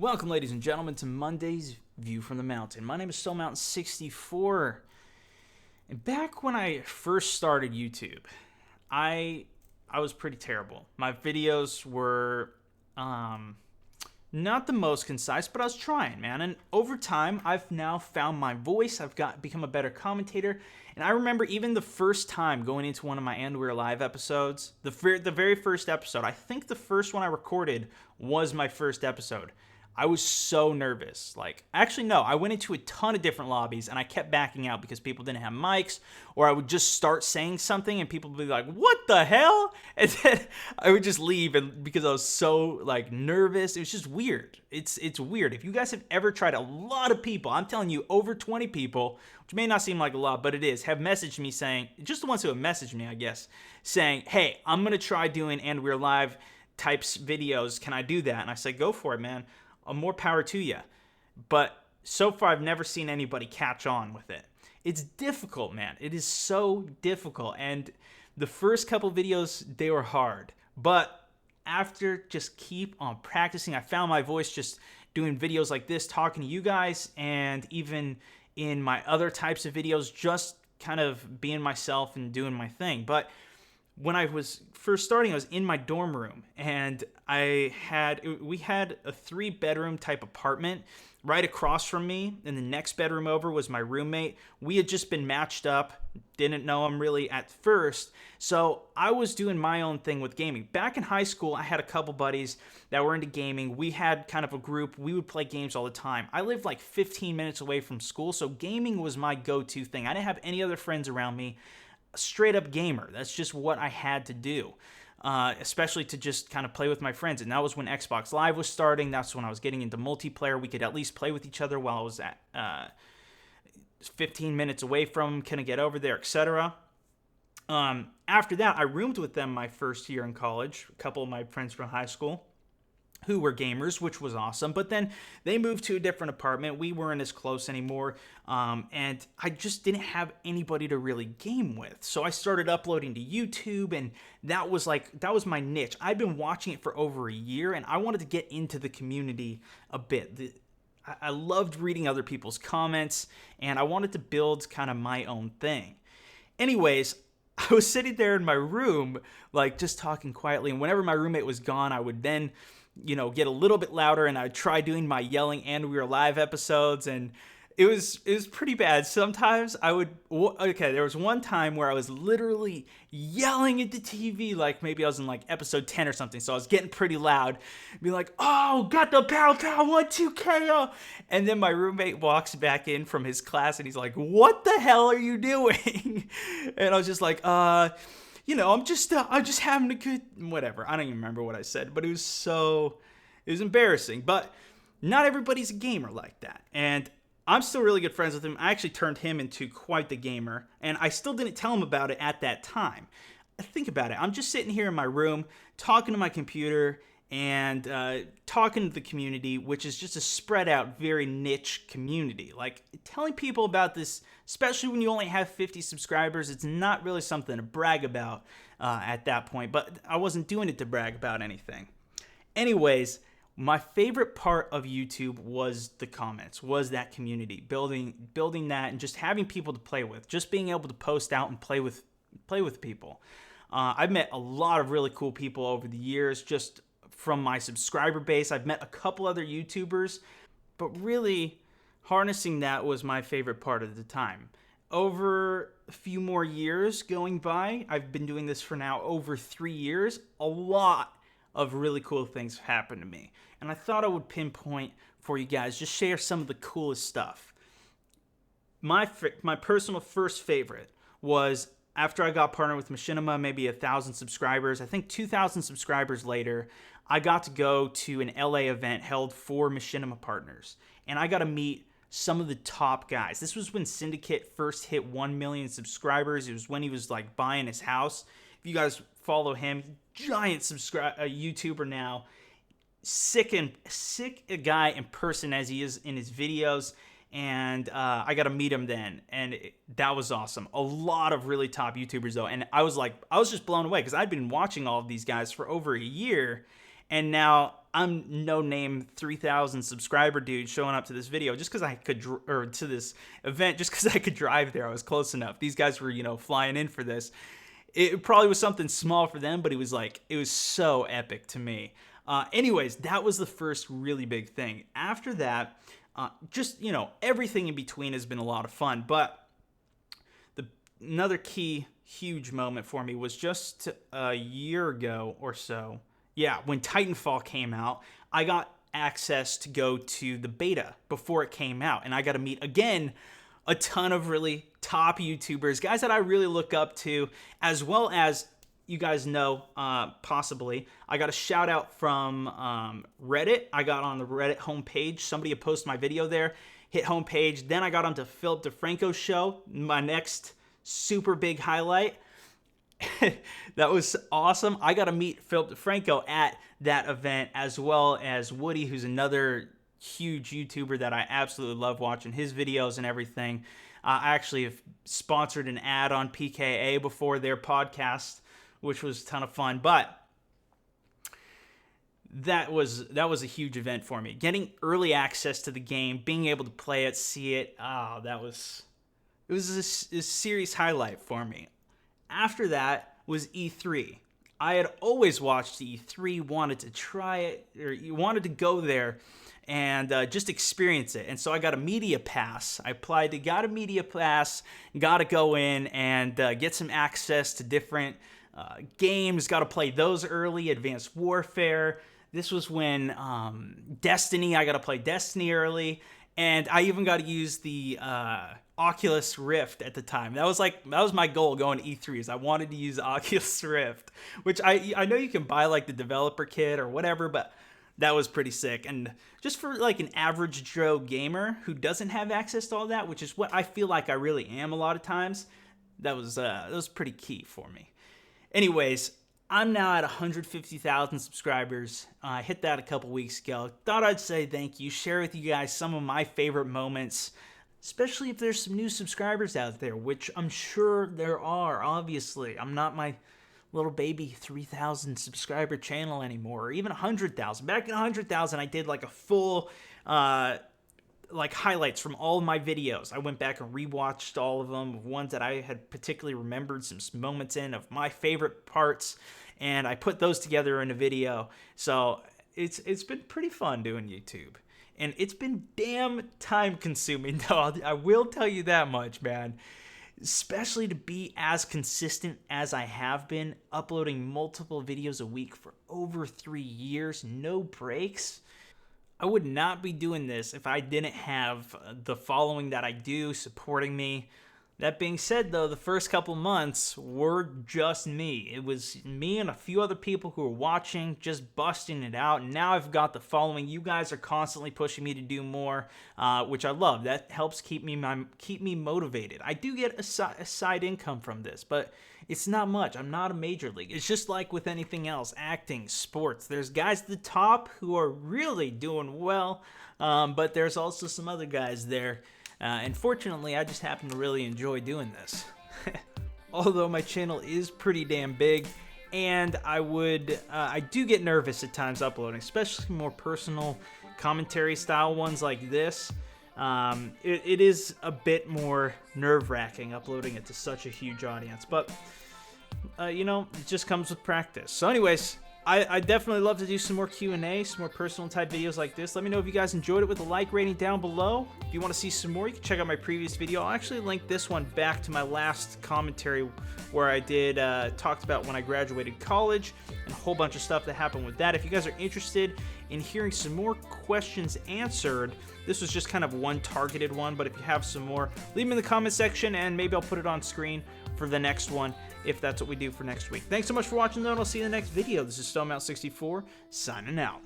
Welcome, ladies and gentlemen, to Monday's View from the Mountain. My name is StoneMountain64, and back when I first started YouTube, I was pretty terrible. My videos were not the most concise, but I was trying, man. And over time, I've now found my voice. I've become a better commentator. And I remember even the first time going into one of my And We're Live episodes, the very first episode, I think the first one I recorded was my first episode. I was so nervous. Actually, no, I went into a ton of different lobbies and I kept backing out because people didn't have mics, or I would just start saying something and people would be like, "What the hell?" And then I would just leave because I was so nervous. It was just weird. It's weird. If you guys have ever tried, a lot of people, I'm telling you, over 20 people, which may not seem like a lot, but it is, have messaged me saying, just the ones who have messaged me, I guess, saying, "Hey, I'm going to try doing And We're Live types videos. Can I do that?" And I said, "Go for it, man. More power to you." But so far, I've never seen anybody catch on with it. It's difficult, man. It is so difficult. And the first couple videos, they were hard. But after just keep on practicing, I found my voice just doing videos like this, talking to you guys, and even in my other types of videos, just kind of being myself and doing my thing. But when I was first starting, I was in my dorm room, and we had a 3-bedroom type apartment right across from me, and the next bedroom over was my roommate. We had just been matched up, didn't know him really at first, so I was doing my own thing with gaming. Back in high school, I had a couple buddies that were into gaming. We had kind of a group. We would play games all the time. I lived 15 minutes away from school, so gaming was my go-to thing. I didn't have any other friends around me. Straight up gamer. That's just what I had to do, especially to just kind of play with my friends. And that was when Xbox Live was starting. That's when I was getting into multiplayer. We could at least play with each other while I was at 15 minutes away from them, couldn't get over there, etc. After that, I roomed with them my first year in college. A couple of my friends from high school who were gamers, which was awesome. But then they moved to a different apartment. We weren't as close anymore. And I just didn't have anybody to really game with. So I started uploading to YouTube, and that was my niche. I'd been watching it for over a year, and I wanted to get into the community a bit. I loved reading other people's comments, and I wanted to build kind of my own thing. Anyways, I was sitting there in my room, just talking quietly, and whenever my roommate was gone, I would then get a little bit louder, and I'd try doing my yelling And We Were Live episodes, and it was pretty bad. Sometimes I would, there was one time where I was literally yelling at the TV, maybe I was in episode 10 or something, so I was getting pretty loud, be like, "Oh, got the pow pow 1-2 KO," and then my roommate walks back in from his class, and he's like, "What the hell are you doing?" And I was just like, I'm just having a good, whatever. I don't even remember what I said, but it was embarrassing. But not everybody's a gamer like that. And I'm still really good friends with him. I actually turned him into quite the gamer, and I still didn't tell him about it at that time. Think about it. I'm just sitting here in my room, talking to my computer, and talking to the community, which is just a spread out, very niche community. Telling people about this, especially when you only have 50 subscribers, it's not really something to brag about at that point, but I wasn't doing it to brag about anything. Anyways, my favorite part of YouTube was the comments, was that community, building that, and just having people to play with, just being able to post out and play with people. I've met a lot of really cool people over the years, just from my subscriber base. I've met a couple other YouTubers, but really harnessing that was my favorite part of the time. Over a few more years going by, I've been doing this for now over 3 years, a lot of really cool things have happened to me. And I thought I would pinpoint for you guys, just share some of the coolest stuff. My personal first favorite was after I got partnered with Machinima, maybe 1,000 subscribers. I think 2,000 subscribers later, I got to go to an LA event held for Machinima partners. And I got to meet some of the top guys. This was when Syndicate first hit 1 million subscribers. It was when he was buying his house. If you guys follow him, giant YouTuber now. Sick a guy in person as he is in his videos. And I got to meet him then, and that was awesome. A lot of really top YouTubers though, and I was just blown away because I'd been watching all of these guys for over a year, and now I'm no name 3,000 subscriber dude showing up to this video just because I could, or to this event just because I could drive there. I was close enough. These guys were, flying in for this. It probably was something small for them, but it was so epic to me. Anyways, that was the first really big thing. After that, just, everything in between has been a lot of fun. But another key, huge moment for me was just a year ago or so. Yeah, when Titanfall came out, I got access to go to the beta before it came out. And I got to meet, again, a ton of really top YouTubers, guys that I really look up to, as well as, you guys know, possibly, I got a shout out from Reddit. I got on the Reddit homepage. Somebody had posted my video there, hit homepage. Then I got onto Philip DeFranco's show, my next super big highlight. That was awesome. I got to meet Philip DeFranco at that event, as well as Woody, who's another huge YouTuber that I absolutely love watching his videos and everything. I actually have sponsored an ad on PKA before their podcast, which was a ton of fun. But that was a huge event for me. Getting early access to the game, being able to play it, see it, it was a serious highlight for me. After that was E3. I had always watched E3, wanted to try it, or you wanted to go there and just experience it. And so I got a media pass. I applied to, got a media pass, got to go in and get some access to different games, got to play those early, Advanced Warfare. This was when Destiny, I got to play Destiny early. And I even got to use the Oculus Rift at the time. That was my goal going to E3, is I wanted to use the Oculus Rift, which I know you can buy like the developer kit or whatever, but that was pretty sick. And just for like an average Joe gamer who doesn't have access to all that, which is what I feel like I really am a lot of times, that was pretty key for me. Anyways, I'm now at 150,000 subscribers. I hit that a couple weeks ago. Thought I'd say thank you, share with you guys some of my favorite moments, especially if there's some new subscribers out there, which I'm sure there are, obviously. I'm not my little baby 3,000 subscriber channel anymore, or even 100,000. Back in 100,000, I did like a full like highlights from all of my videos. I went back and rewatched all of them, ones that I had particularly remembered some moments in of my favorite parts, and I put those together in a video. So it's been pretty fun doing YouTube, and it's been damn time consuming though. I will tell you that much, man. Especially to be as consistent as I have been, uploading multiple videos a week for over 3 years, no breaks. I would not be doing this if I didn't have the following that I do supporting me. That being said, though, the first couple months were just me. It was me and a few other people who were watching, just busting it out. And now I've got the following. You guys are constantly pushing me to do more, which I love. That helps keep me motivated. I do get a side income from this, but it's not much. I'm not a major league. It's just like with anything else, acting, sports. There's guys at the top who are really doing well, but there's also some other guys there. And fortunately, I just happen to really enjoy doing this. Although my channel is pretty damn big, and I do get nervous at times uploading, especially more personal commentary style ones like this. It is a bit more nerve-wracking uploading it to such a huge audience, but it just comes with practice. So anyways, I definitely love to do some more Q&A, some more personal type videos like this. Let me know if you guys enjoyed it with a like rating down below. If you want to see some more, you can check out my previous video. I'll actually link this one back to my last commentary where I did talked about when I graduated college and a whole bunch of stuff that happened with that. If you guys are interested in hearing some more questions answered, this was just kind of one targeted one, but if you have some more, leave them in the comment section and maybe I'll put it on screen for the next one, if that's what we do for next week. Thanks so much for watching, though, and I'll see you in the next video. This is StoneMount64, signing out.